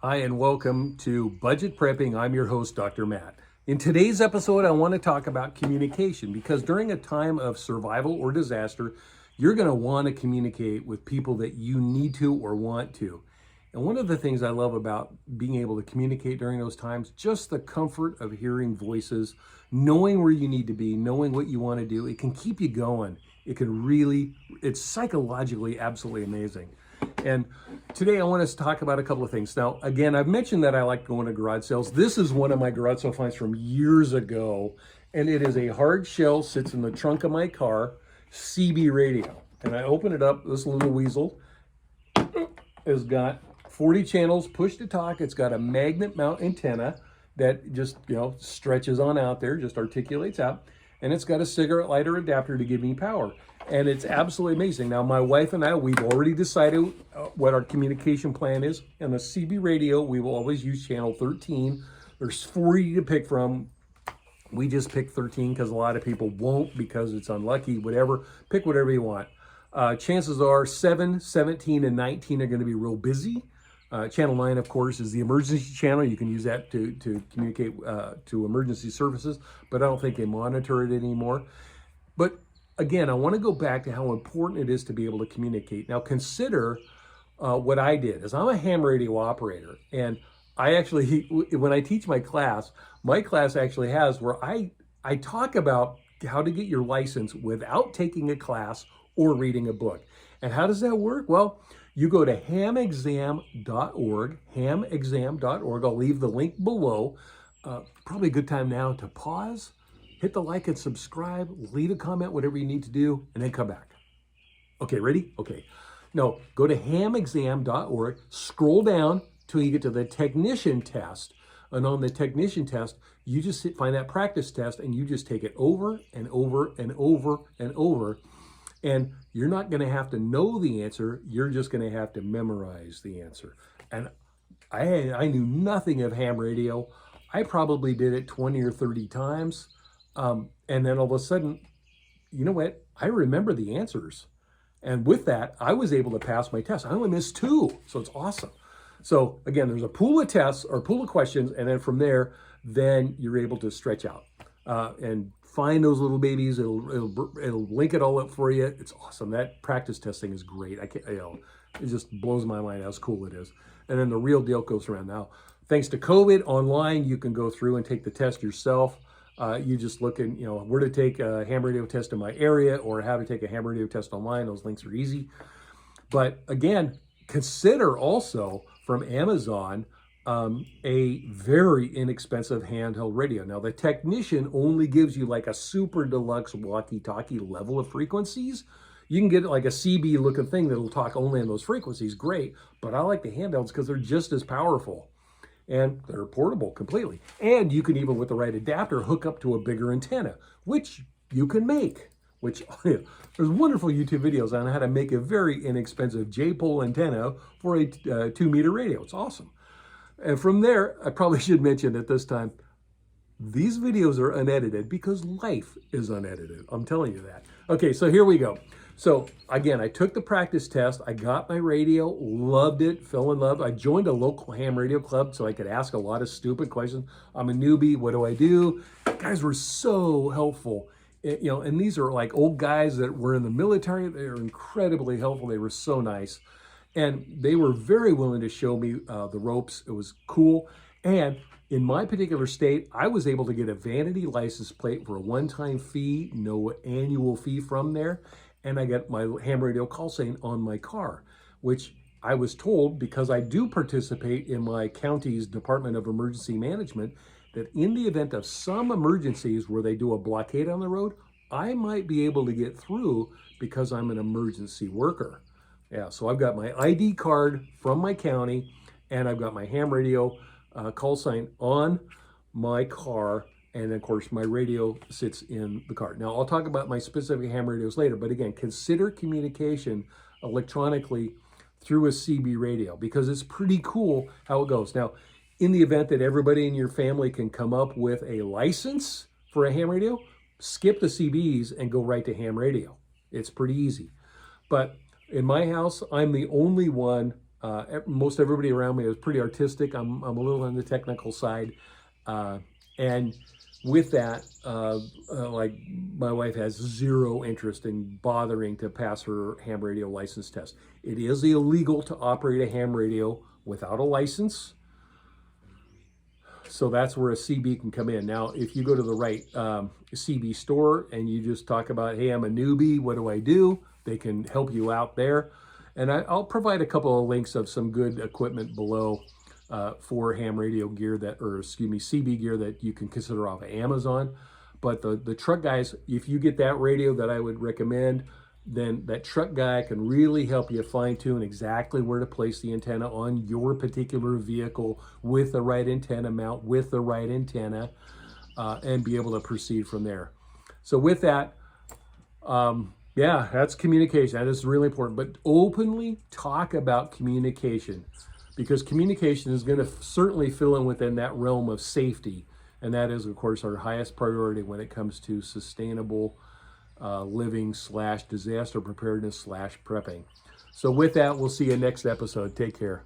Hi, and welcome to Budget Prepping. I'm your host, Dr. Matt. In today's episode, I want to talk about communication because during a time of survival or disaster, you're going to want to communicate with people that you need to or want to. And one of the things I love about being able to communicate during those times, just the comfort of hearing voices, knowing where you need to be, knowing what you want to do, it can keep you going. It's psychologically absolutely amazing. And today I want us to talk about a couple of things. Now, again, I've mentioned that I like going to garage sales. This is one of my garage sale finds from years ago, and it is a hard shell, sits in the trunk of my car, CB radio. And I open it up, this little weasel has got 40 channels push to talk. It's got a magnet mount antenna that just, stretches on out there, just articulates out. And it's got a cigarette lighter adapter to give me power. And it's absolutely amazing. Now, my wife and I, we've already decided what our communication plan is. And the CB radio, we will always use channel 13. There's 40 to pick from. We just picked 13 because a lot of people won't because it's unlucky, whatever. Pick whatever you want. Chances are 7, 17, and 19 are going to be real busy. Channel 9, of course, is the emergency channel. You can use that to communicate to emergency services, but I don't think they monitor it anymore. But again, I want to go back to how important it is to be able to communicate. Now, consider what I did. Is I'm a ham radio operator, and I actually, when I teach my class actually has where I talk about how to get your license without taking a class or reading a book. And how does that work? Well, you go to hamexam.org, hamexam.org. I'll leave the link below. Probably a good time now to pause, hit the like and subscribe, leave a comment, whatever you need to do, and then come back. Okay, ready? Okay. No, go to hamexam.org, scroll down till you get to the technician test. And on the technician test, you just find that practice test and you just take it over and over and over and over. And you're not going to have to know the answer. You're just going to have to memorize the answer. And I knew nothing of ham radio. I probably did it 20 or 30 times. And then all of a sudden, you know what? I remember the answers. And with that, I was able to pass my test. I only missed 2. So it's awesome. So again, there's a pool of tests or pool of questions. And then from there, then you're able to stretch out and find those little babies. It'll link it all up for you. It's awesome. That practice testing is great. It just blows my mind how cool it is. And then the real deal goes around. Now, thanks to COVID, online, you can go through and take the test yourself. You just look at, where to take a ham radio test in my area or how to take a ham radio test online. Those links are easy. But again, consider also from Amazon, a very inexpensive handheld radio. Now, the technician only gives you like a super deluxe walkie-talkie level of frequencies. You can get like a CB looking thing that'll talk only on those frequencies. Great. But I like the handhelds because they're just as powerful. And they're portable completely. And you can even, with the right adapter, hook up to a bigger antenna, which you can make. There's wonderful YouTube videos on how to make a very inexpensive J-pole antenna for a 2-meter radio. It's awesome. And from there, I probably should mention at this time, these videos are unedited because life is unedited. I'm telling you that. Okay, so here we go. So again, I took the practice test. I got my radio, loved it, fell in love. I joined a local ham radio club so I could ask a lot of stupid questions. I'm a newbie. What do I do? Guys were so helpful. And these are like old guys that were in the military. They were incredibly helpful. They were so nice. And they were very willing to show me the ropes. It was cool. And in my particular state, I was able to get a vanity license plate for a one-time fee, no annual fee from there. And I got my ham radio call sign on my car, which I was told, because I do participate in my county's Department of Emergency Management, that in the event of some emergencies where they do a blockade on the road, I might be able to get through because I'm an emergency worker. Yeah, so I've got my ID card from my county, and I've got my ham radio call sign on my car, and of course my radio sits in the car. Now I'll talk about my specific ham radios later, but again, consider communication electronically through a CB radio because it's pretty cool how it goes. Now, in the event that everybody in your family can come up with a license for a ham radio, skip the CBs and go right to ham radio. It's pretty easy. But in my house, I'm the only one Most everybody around me is pretty artistic. I'm a little on the technical side. And with that, like my wife has zero interest in bothering to pass her ham radio license test. It is illegal to operate a ham radio without a license. So that's where a CB can come in. Now, if you go to the right CB store and you just talk about, hey, I'm a newbie, what do I do? They can help you out there. And I'll provide a couple of links of some good equipment below for ham radio gear that, or excuse me, CB gear that you can consider off of Amazon. But the truck guys, if you get that radio that I would recommend, then that truck guy can really help you fine tune exactly where to place the antenna on your particular vehicle with the right antenna mount, with the right antenna, and be able to proceed from there. So with that, yeah, that's communication. That is really important. But openly talk about communication, because communication is going to certainly fill in within that realm of safety. And that is, of course, our highest priority when it comes to sustainable living / disaster preparedness / prepping. So with that, we'll see you next episode. Take care.